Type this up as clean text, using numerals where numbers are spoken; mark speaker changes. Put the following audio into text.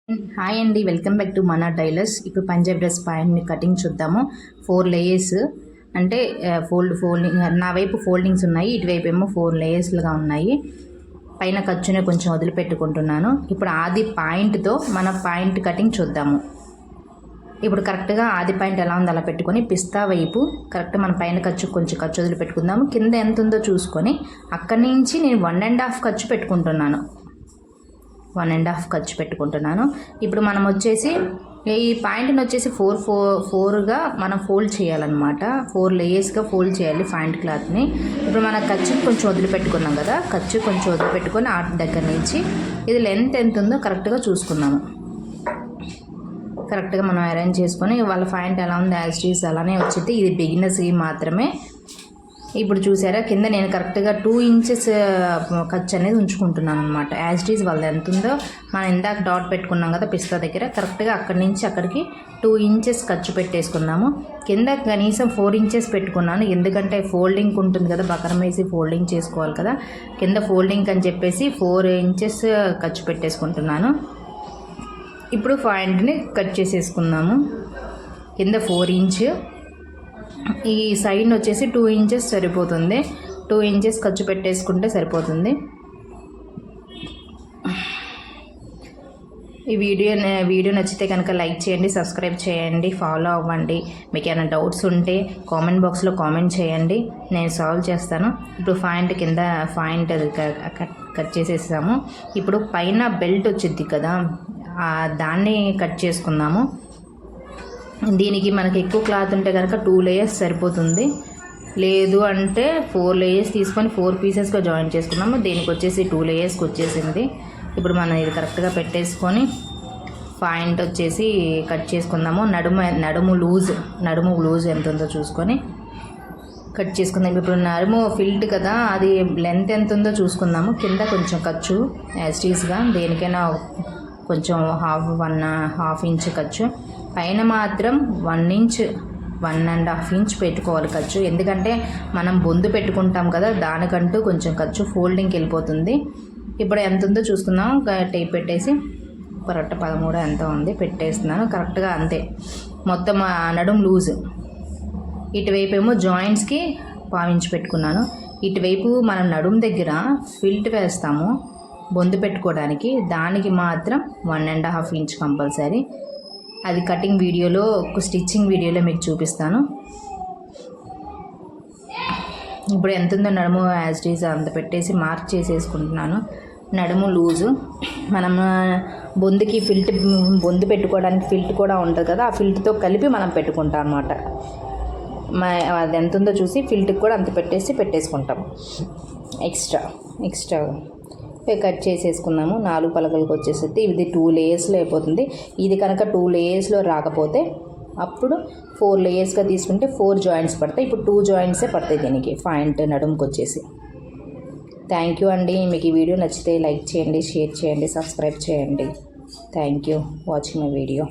Speaker 1: Hi అండి, welcome back to మన tailors. ఇప్పుడు పంజాబ్ డ్రెస్ ప్యాంట్ని కటింగ్ చూద్దాము. 4 లేయర్స్ అంటే ఫోల్డింగ్, నా వైపు ఫోల్డింగ్స్ ఉన్నాయి, ఇటువైపు ఏమో 4 లేయర్స్లుగా ఉన్నాయి. పైన ఖర్చునే కొంచెం వదిలిపెట్టుకుంటున్నాను. ఇప్పుడు ఆది పాయింట్తో మన పాయింట్ కటింగ్ చూద్దాము. ఇప్పుడు కరెక్ట్గా ఆది పాయింట్ ఎలా ఉందో అలా పెట్టుకొని పిస్తా వైపు కరెక్ట్ మన పైన కొంచెం ఖర్చు వదిలిపెట్టుకుందాము. కింద ఎంత ఉందో చూసుకొని అక్కడి నుంచి నేను 1.5 ఖర్చు పెట్టుకుంటున్నాను. 1.5 ఖర్చు పెట్టుకుంటున్నాను. ఇప్పుడు మనం వచ్చేసి ఈ పాయింట్ని వచ్చేసి 4గా మనం ఫోల్డ్ చేయాలన్నమాట. 4 లేయర్స్గా ఫోల్డ్ చేయాలి పాయింట్ క్లాత్ని. ఇప్పుడు మన ఖర్చు కొంచెం వదిలిపెట్టుకున్నాం కదా, ఖర్చు కొంచెం వదిలిపెట్టుకొని ఆ దగ్గర నుంచి ఇది లెంత్ ఎంత ఉందో కరెక్ట్గా చూసుకున్నాము. కరెక్ట్గా మనం అరేంజ్ చేసుకొని వాళ్ళ పాయింట్ ఎలా ఉంది యాజ్ ఇట్ ఈజ్ అలానే వచ్చింది. ఇది బిగినర్స్కి మాత్రమే. ఇప్పుడు చూసారా, కింద నేను కరెక్ట్గా 2 ఇంచెస్ ఖర్చు అనేది ఉంచుకుంటున్నాను అనమాట. యాజ్ ఇట్ ఈజ్ వాళ్ళది ఎంత ఉందో మనం ఇందాక డాట్ పెట్టుకున్నాం కదా పిస్తా దగ్గర, కరెక్ట్గా అక్కడి నుంచి అక్కడికి 2 ఇంచెస్ ఖర్చు పెట్టేసుకున్నాము. కింద కనీసం 4 ఇంచెస్ పెట్టుకున్నాను, ఎందుకంటే ఫోల్డింగ్ ఉంటుంది కదా, బకరం వేసి ఫోల్డింగ్ చేసుకోవాలి కదా. కింద ఫోల్డింగ్ అని చెప్పేసి 4 ఇంచెస్ ఖర్చు పెట్టేసుకుంటున్నాను. ఇప్పుడు పాయింట్ని కట్ చేసేసుకుందాము. కింద 4 ఇంచ్, ఈ సైడ్ వచ్చేసి 2 ఇంచెస్ సరిపోతుంది. 2 ఇంచెస్ ఖర్చు పెట్టేసుకుంటే సరిపోతుంది. ఈ వీడియో నచ్చితే కనుక లైక్ చేయండి, సబ్స్క్రైబ్ చేయండి, ఫాలో అవ్వండి. మీకు ఏమైనా డౌట్స్ ఉంటే కామెంట్ బాక్స్లో కామెంట్ చేయండి, నేను సాల్వ్ చేస్తాను. ఇప్పుడు కింద పాయింట్ కట్ చేసేసాము. ఇప్పుడు పైన బెల్ట్ వచ్చింది కదా, దాన్ని కట్ చేసుకుందాము. దీనికి మనకి ఎక్కువ క్లాత్ ఉంటే కనుక 2 లేయర్స్ సరిపోతుంది, లేదు అంటే 4 లేయర్స్ తీసుకొని 4 పీసెస్గా జాయిన్ చేసుకున్నాము. దీనికి వచ్చేసి 2 లేయర్స్కి వచ్చేసింది. ఇప్పుడు మనం ఇది కరెక్ట్గా పెట్టేసుకొని పాయింట్ వచ్చేసి కట్ చేసుకుందాము. నడుము లూజ్ ఎంత ఉందో చూసుకొని కట్ చేసుకుందాం. ఇప్పుడు నడుము ఫిల్ట్ కదా, అది లెంత్ ఎంత ఉందో చూసుకుందాము. కింద కొంచెం ఖర్చు యాజ్ ఇట్ ఈజ్గా దేనికైనా కొంచెం 1.5 ఇంచ్ ఖర్చు, పైన మాత్రం 1 ఇంచ్ 1.5 ఇంచ్ పెట్టుకోవాలి ఖర్చు, ఎందుకంటే మనం బొందు పెట్టుకుంటాం కదా, దానికంటూ కొంచెం ఖర్చు ఫోల్డింగ్కి వెళ్ళిపోతుంది. ఇప్పుడు ఎంత ఉందో చూసుకుందాం. టేప్ పెట్టేసి కరెక్ట్ 13 ఎంత ఉంది పెట్టేస్తున్నాను, కరెక్ట్గా అంతే. మొత్తం నడుము లూజ్, ఇటువైపు ఏమో జాయింట్స్కి 1.5 ఇంచ్ పెట్టుకున్నాను. ఇటువైపు మనం నడుము దగ్గర ఫిల్ట్ వేస్తాము బొందు పెట్టుకోవడానికి, దానికి మాత్రం 1.5 ఇంచ్ కంపల్సరీ. అది కటింగ్ వీడియోలో, స్టిచ్చింగ్ వీడియోలో మీకు చూపిస్తాను. ఇప్పుడు ఎంత ఉందో నడుము యాజ్ ఇట్ ఈజ్ అంత పెట్టేసి మార్క్ చేసేసుకుంటున్నాను. నడుము లూజు, మనం బొందుకి బొందు పెట్టుకోవడానికి ఫిల్ట్ కూడా ఉంటుంది కదా, ఆ ఫిల్ట్తో కలిపి మనం పెట్టుకుంటాం అన్నమాట. అది ఎంత ఉందో చూసి ఫిల్ట్కి కూడా అంత పెట్టేసుకుంటాం. ఎక్స్ట్రా కట్ చేసేసుకున్నాము. 4 పలకలకు వచ్చేసి ఇది 2 లేయర్స్లో అయిపోతుంది. ఇది కనుక 2 లేయర్స్లో రాకపోతే అప్పుడు 4 లేయర్స్గా తీసుకుంటే 4 జాయింట్స్ పడతాయి. ఇప్పుడు 2 జాయింట్సే పడతాయి దీనికి పాయింట్ నడుముకి వచ్చేసి. థ్యాంక్ యూ అండి. మీకు ఈ వీడియో నచ్చితే లైక్ చేయండి, షేర్ చేయండి, సబ్స్క్రైబ్ చేయండి. Thank you watching my video.